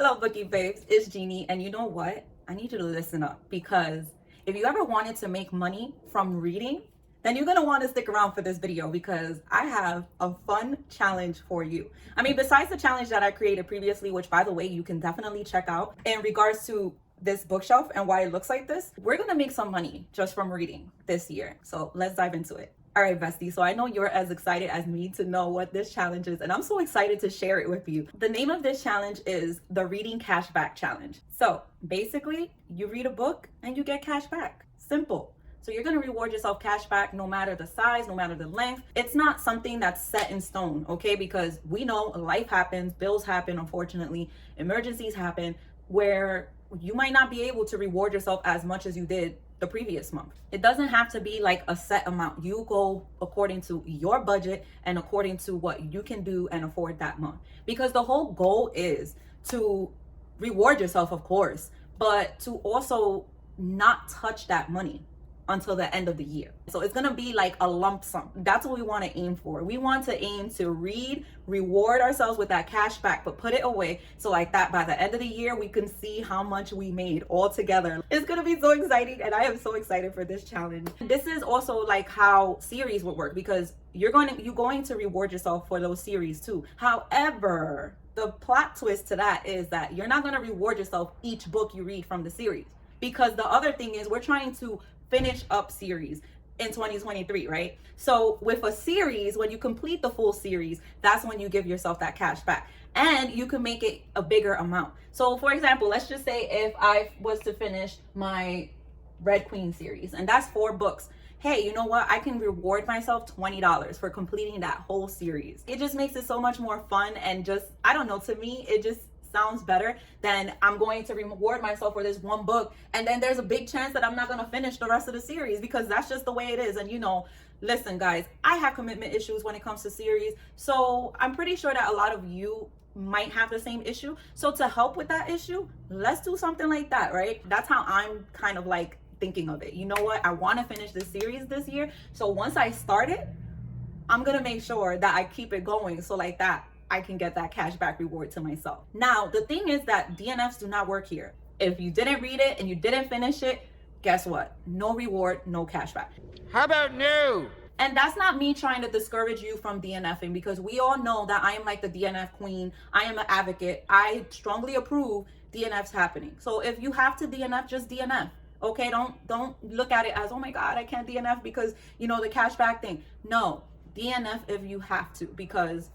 Hello, Bookie Babes. It's Ginnie, and you know what? I need you to listen up because if you ever wanted to make money from reading, then you're gonna want to stick around for this video because I have a fun challenge for you. I mean, besides the challenge that I created previously, which by the way, you can definitely check out in regards to this bookshelf and why it looks like this, we're gonna make some money just from reading this year. So let's dive into it. All right, bestie, so I know you're as excited as me to know what this challenge is, and I'm so excited to share it with you. The name of this challenge is the Reading Cashback Challenge. So basically, you read a book and you get cash back. Simple. So you're gonna reward yourself cash back no matter the size, no matter the length. It's not something that's set in stone, okay? Because we know life happens, bills happen, unfortunately, emergencies happen, where you might not be able to reward yourself as much as you did the previous month. It doesn't have to be like a set amount. You go according to your budget and according to what you can do and afford that month. Because the whole goal is to reward yourself, of course, but to also not touch that money until the end of the year. So it's gonna be like a lump sum. That's what we want to aim for. We want to aim to reward ourselves with that cash back, but put it away so like that by the end of the year we can see how much we made all together. It's gonna be so exciting, and I am so excited for this challenge. This is also like how series would work, because you're going to reward yourself for those series too. However, the plot twist to that is that you're not going to reward yourself each book you read from the series, because the other thing is we're trying to finish up series in 2023, right? So with a series, when you complete the full series, that's when you give yourself that cash back, and you can make it a bigger amount. So for example, let's just say if I was to finish my Red Queen series, and that's 4 books. Hey, you know what? I can reward myself $20 for completing that whole series. It just makes it so much more fun, and just, I don't know, to me, it just sounds better than I'm going to reward myself for this one book and then there's a big chance that I'm not going to finish the rest of the series, because that's just the way it is. And you know, listen guys, I have commitment issues when it comes to series, so I'm pretty sure that a lot of you might have the same issue. So to help with that issue, let's do something like that, right? That's how I'm kind of like thinking of it. You know what? I want to finish this series this year, so once I start it, I'm gonna make sure that I keep it going, so like that I can get that cashback reward to myself. Now, the thing is that DNFs do not work here. If you didn't read it and you didn't finish it, guess what? No reward, no cashback. How about no? And that's not me trying to discourage you from DNFing, because we all know that I am like the DNF queen. I am an advocate. I strongly approve DNFs happening. So if you have to DNF, just DNF. Okay, don't look at it as, oh my God, I can't DNF because, you know, the cashback thing. No, DNF if you have to, because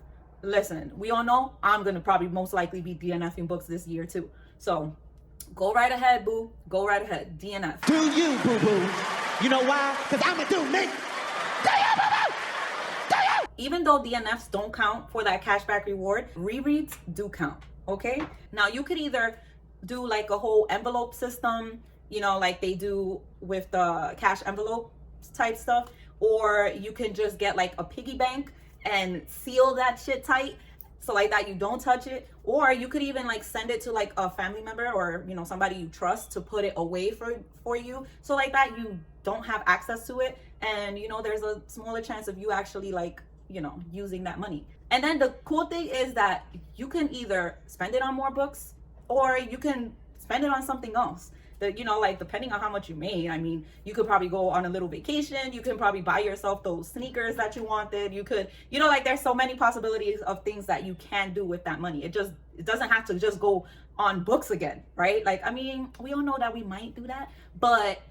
listen, we all know I'm gonna probably most likely be DNFing books this year too. So go right ahead, boo. Go right ahead. DNF. Do you, boo-boo. You know why? Because I'ma do me. Do you, boo-boo? Do you? Even though DNFs don't count for that cashback reward, rereads do count, okay? Now you could either do like a whole envelope system, you know, like they do with the cash envelope type stuff, or you can just get like a piggy bank and seal that shit tight so like that you don't touch it. Or you could even like send it to like a family member or, you know, somebody you trust to put it away for you, so like that you don't have access to it, and you know there's a smaller chance of you actually like, you know, using that money. And then the cool thing is that you can either spend it on more books or you can spend it on something else. That, you know, like depending on how much you made, I mean, you could probably go on a little vacation. You can probably buy yourself those sneakers that you wanted. You could, you know, like there's so many possibilities of things that you can do with that money. It doesn't have to just go on books again, right? Like, I mean, we all know that we might do that, but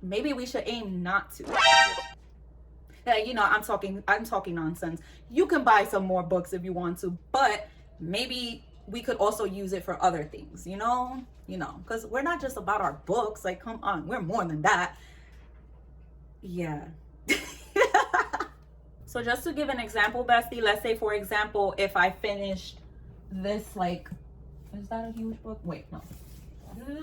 maybe we should aim not to. You know, I'm talking nonsense. You can buy some more books if you want to, but maybe we could also use it for other things, you know, because we're not just about our books. Like, come on, we're more than that. Yeah. So just to give an example, bestie, let's say for example, if I finished this, like, is that a huge book? Wait, no,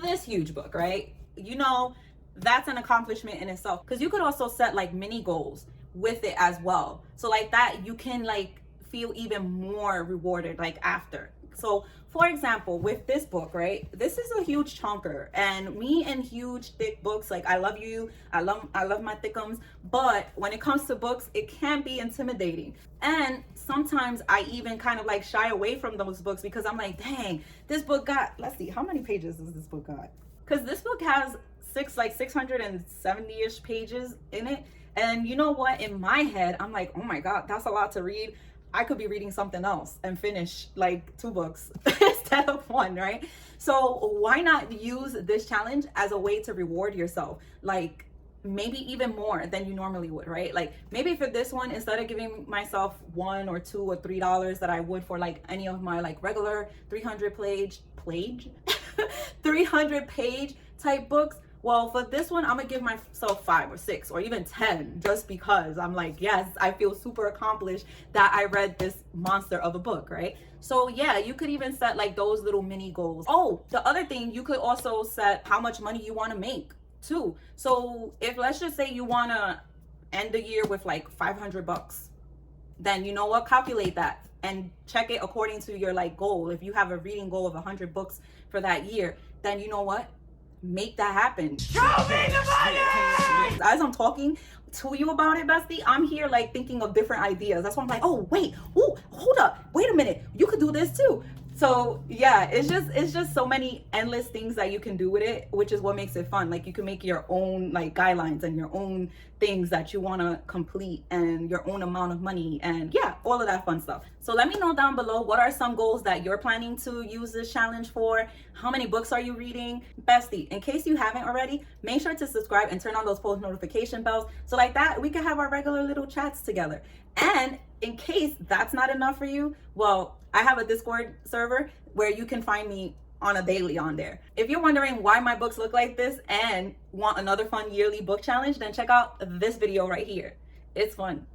this huge book, right? You know, that's an accomplishment in itself, because you could also set like mini goals with it as well. So like that, you can like feel even more rewarded like after. So for example, with this book, right, this is a huge chunker, and me and huge thick books, like I love you, I love my thickums, but when it comes to books, it can be intimidating. And sometimes I even kind of like shy away from those books because I'm like, dang, this book got, let's see, how many pages does this book got? Because this book has 670-ish pages in it. And you know what, in my head, I'm like, oh my God, that's a lot to read. I could be reading something else and finish like 2 books instead of 1, right? So why not use this challenge as a way to reward yourself? Like maybe even more than you normally would, right? Like maybe for this one, instead of giving myself $1 or $2 or $3 that I would for like any of my like regular 300 page type books, well, for this one, I'm gonna give myself 5 or 6 or even 10, just because I'm like, yes, I feel super accomplished that I read this monster of a book, right? So yeah, you could even set like those little mini goals. Oh, the other thing, you could also set how much money you want to make too. So if, let's just say, you want to end the year with like $500, then you know what, calculate that and check it according to your like goal. If you have a reading goal of 100 books for that year, then you know what, make that happen. Show me the money! As I'm talking to you about it, bestie, I'm here like thinking of different ideas. That's why I'm like, oh wait, oh hold up, wait a minute, you could do this too. So yeah, it's just so many endless things that you can do with it, which is what makes it fun. Like you can make your own like guidelines and your own things that you want to complete and your own amount of money and yeah, all of that fun stuff. So let me know down below, what are some goals that you're planning to use this challenge for? How many books are you reading? Bestie, in case you haven't already, make sure to subscribe and turn on those post notification bells, so like that we can have our regular little chats together. And in case that's not enough for you, well, I have a Discord server where you can find me on a daily on there. If you're wondering why my books look like this and want another fun yearly book challenge, then check out this video right here. It's fun.